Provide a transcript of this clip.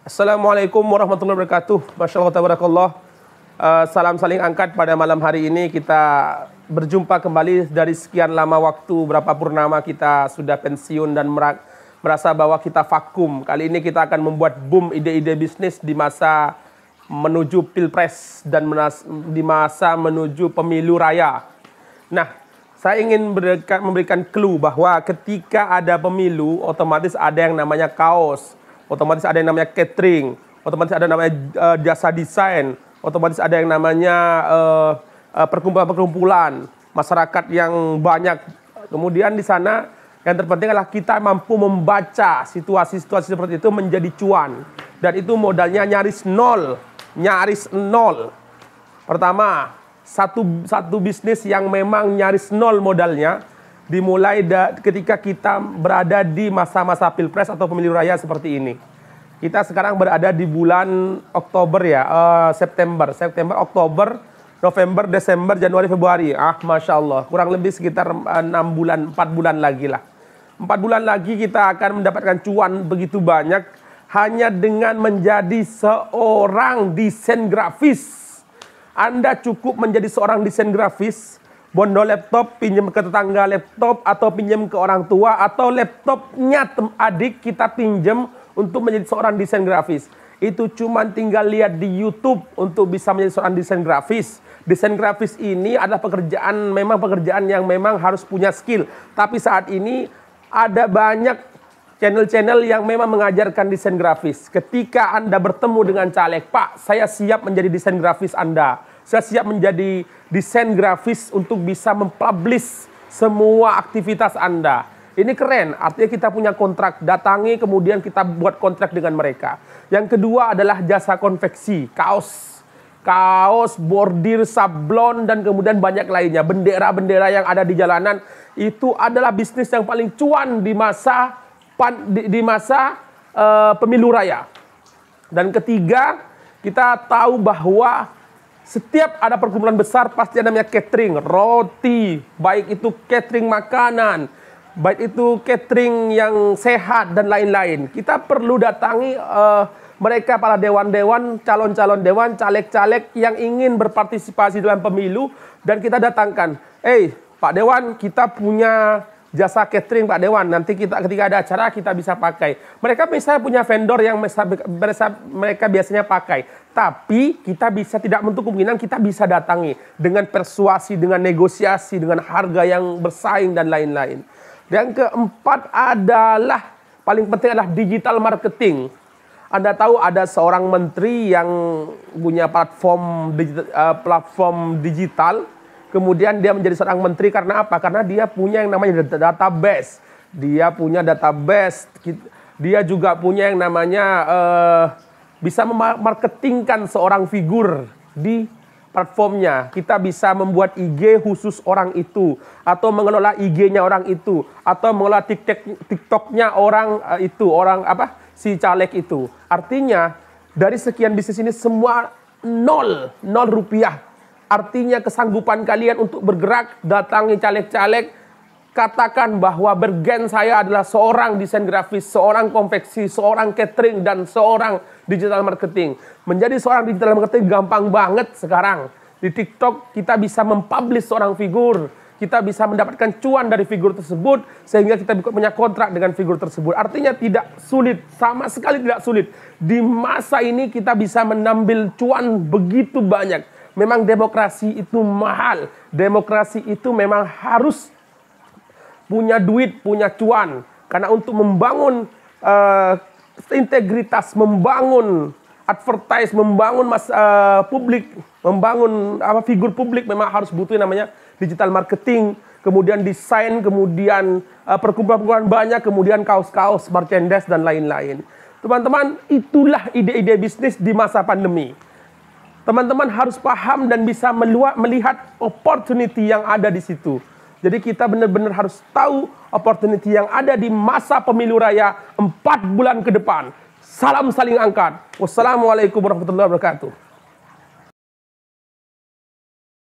Assalamualaikum warahmatullahi wabarakatuh. Masya Allah tabarakallah. Salam saling angkat pada malam hari ini. Kita berjumpa kembali dari sekian lama waktu, berapa purnama kita sudah pensiun dan merasa bahwa kita vakum. Kali ini kita akan membuat boom ide-ide bisnis di masa menuju pilpres dan di masa menuju pemilu raya. Nah, saya ingin memberikan clue bahwa ketika ada pemilu, otomatis ada yang namanya kaos, otomatis ada yang namanya catering, otomatis ada yang namanya jasa desain, otomatis ada yang namanya perkumpulan-perkumpulan masyarakat yang banyak. Kemudian di sana yang terpenting adalah kita mampu membaca situasi-situasi seperti itu menjadi cuan. Dan itu modalnya nyaris nol. Nyaris nol. Pertama, satu bisnis yang memang nyaris nol modalnya dimulai ketika kita berada di masa-masa pilpres atau pemilu raya seperti ini. Kita sekarang berada di bulan Oktober ya, September, Oktober, November, Desember, Januari, Februari. Masya Allah, kurang lebih sekitar 4 bulan lagi lah. 4 bulan lagi kita akan mendapatkan cuan begitu banyak hanya dengan menjadi seorang desain grafis. Anda cukup menjadi seorang desain grafis, bondo laptop, pinjam ke tetangga laptop, atau pinjam ke orang tua, atau laptopnya adik kita pinjam untuk menjadi seorang desain grafis. Itu cuma tinggal lihat di YouTube untuk bisa menjadi seorang desain grafis. Desain grafis ini adalah pekerjaan yang memang harus punya skill. Tapi saat ini ada banyak channel-channel yang memang mengajarkan desain grafis. Ketika Anda bertemu dengan caleg, Pak, saya siap menjadi desain grafis Anda. Saya siap menjadi desain grafis untuk bisa mempublish semua aktivitas Anda. Ini keren, artinya kita punya kontrak, datangi kemudian kita buat kontrak dengan mereka. Yang kedua adalah jasa konveksi, kaos, bordir, sablon, dan kemudian banyak lainnya. Bendera-bendera yang ada di jalanan, itu adalah bisnis yang paling cuan di masa pemilu raya. Dan ketiga, kita tahu bahwa setiap ada perkumpulan besar pasti ada namanya catering, roti, baik itu catering makanan, baik itu catering yang sehat dan lain-lain. Kita perlu datangi mereka, para dewan-dewan, calon-calon dewan, caleg-caleg yang ingin berpartisipasi dalam pemilu, dan kita datangkan, Pak Dewan, kita punya jasa catering Pak Dewan, nanti ketika ada acara kita bisa pakai. Mereka misalnya punya vendor yang mereka biasanya pakai, tapi kita bisa tidak menutup kemungkinan kita bisa datangi dengan persuasi, dengan negosiasi, dengan harga yang bersaing dan lain-lain. Yang keempat adalah, paling penting adalah digital marketing. Anda tahu ada seorang menteri yang punya platform digital. Kemudian dia menjadi seorang menteri karena apa? Karena dia punya yang namanya database. Dia punya database. Dia juga punya yang namanya bisa memarketingkan seorang figur di platformnya. Kita bisa membuat IG khusus orang itu, atau mengelola IG-nya orang itu, atau mengelola TikTok-nya orang itu, si caleg itu. Artinya dari sekian bisnis ini semua nol rupiah. Artinya kesanggupan kalian untuk bergerak, datangi caleg-caleg, katakan bahwa bergen saya adalah seorang desain grafis, seorang konveksi, seorang catering, dan seorang digital marketing. Menjadi seorang digital marketing gampang banget sekarang. Di TikTok kita bisa mempublish seorang figur, kita bisa mendapatkan cuan dari figur tersebut, sehingga kita punya kontrak dengan figur tersebut. Artinya tidak sulit, sama sekali tidak sulit. Di masa ini kita bisa menambil cuan begitu banyak. Memang demokrasi itu mahal. Demokrasi itu memang harus punya duit, punya cuan. Karena untuk membangun integritas, membangun advertise, membangun publik, membangun figur publik, memang harus butuh namanya digital marketing, kemudian desain, kemudian perkumpulan banyak, kemudian kaos-kaos, merchandise, dan lain-lain. Teman-teman, itulah ide-ide bisnis di masa pandemi. Teman-teman harus paham dan bisa melihat opportunity yang ada di situ. Jadi kita benar-benar harus tahu opportunity yang ada di masa pemilu raya 4 bulan ke depan. Salam saling angkat. Wassalamualaikum warahmatullahi wabarakatuh.